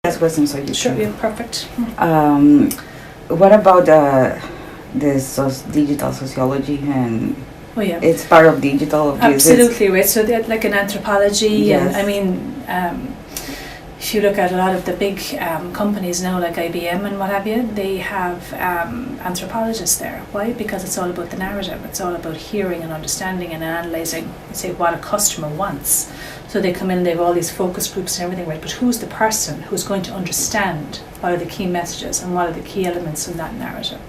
Last question, so you Sure, can. yeah, perfect. What about digital sociology, and Oh yeah, it's part of digital? absolutely right. So they're like in anthropology, Yes. and I mean, if you look at a lot of the big companies now, like IBM and what have you, they have anthropologists there. Why? Because it's all about the narrative. It's all about hearing and understanding and analysing, say, what a customer wants. So they come in, they have all these focus groups and everything, right? But who's the person who's going to understand what are the key messages and what are the key elements in that narrative?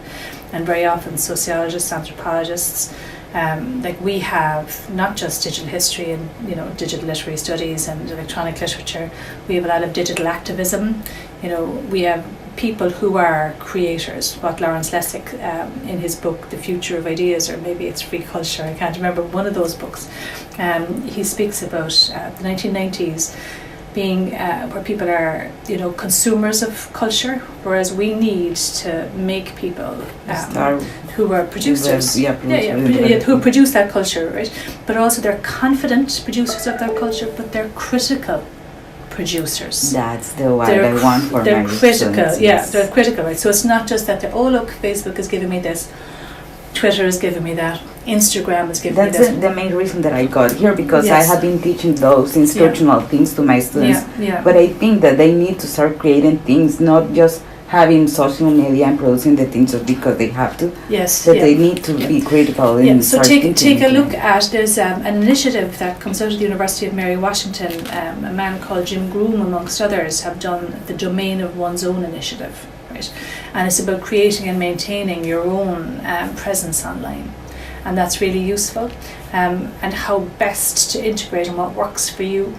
And very often sociologists, anthropologists, like we have not just digital history and digital literary studies and electronic literature, we have a lot of digital activism. We have people who are creators, what Lawrence Lessig in his book The Future of Ideas, or maybe it's Free Culture, I can't remember, one of those books, he speaks about the 1990s being where people are consumers of culture, whereas we need to make people who are producers, who produce that culture, right? But also they're confident producers of that culture, but they're critical producers. That's the one I want for they're my critical, students, yes. They're critical, right? So it's not just that they're, oh look, Facebook is giving me this, Twitter is giving me that, Instagram is giving me this. That's the main reason that I got here, because Yes. I have been teaching those instructional things to my students. Yeah. But I think that they need to start creating things, not just having social media and producing the things just because they have to. Yes. That they need to be critical and So start take thinking. a look at, there's an initiative that comes out of the University of Mary Washington. A man called Jim Groom, amongst others, have done the Domain of One's Own initiative, right? And it's about creating and maintaining your own presence online. And that's really useful. And how best to integrate and what works for you.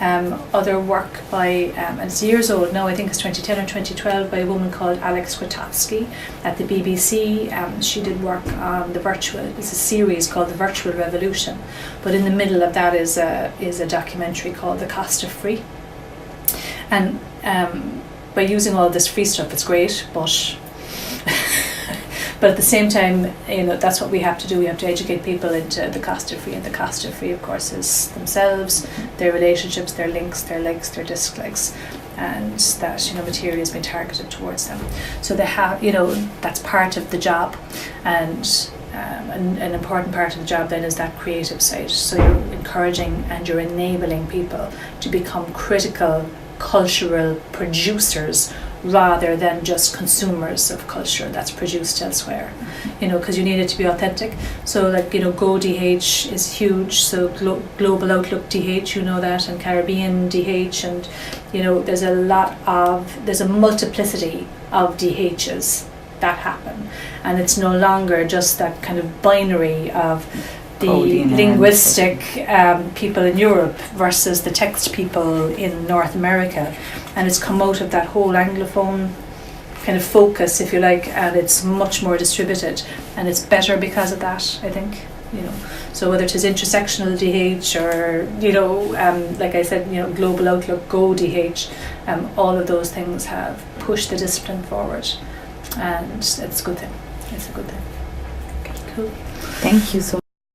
Other work by, and it's years old now, I think it's 2010 or 2012, by a woman called Alex Kwiatkowski at the BBC. She did work on it's a series called The Virtual Revolution, but in the middle of that is a documentary called The Cost of Free. And by using all this free stuff, it's great, but at the same time, that's what we have to do. We have to educate people into the cost of free, and the cost of free, of course, is themselves, their relationships, their links, their likes, their dislikes, and that material has been targeted towards them. So they have, that's part of the job, and an important part of the job then is that creative side. So you're encouraging and you're enabling people to become critical cultural producers rather than just consumers of culture that's produced elsewhere, because you need it to be authentic. So Go DH is huge, so Global Outlook DH, that, and Caribbean DH, and there's a multiplicity of DHs that happen, and it's no longer just that kind of binary of the linguistic people in Europe versus the text people in North America, and it's come out of that whole Anglophone kind of focus, if you like, and it's much more distributed, and it's better because of that, I think. So whether it is intersectional DH or like I said, Global Outlook, Go DH, all of those things have pushed the discipline forward, and it's a good thing. It's a good thing. Okay, cool. Thank you so much.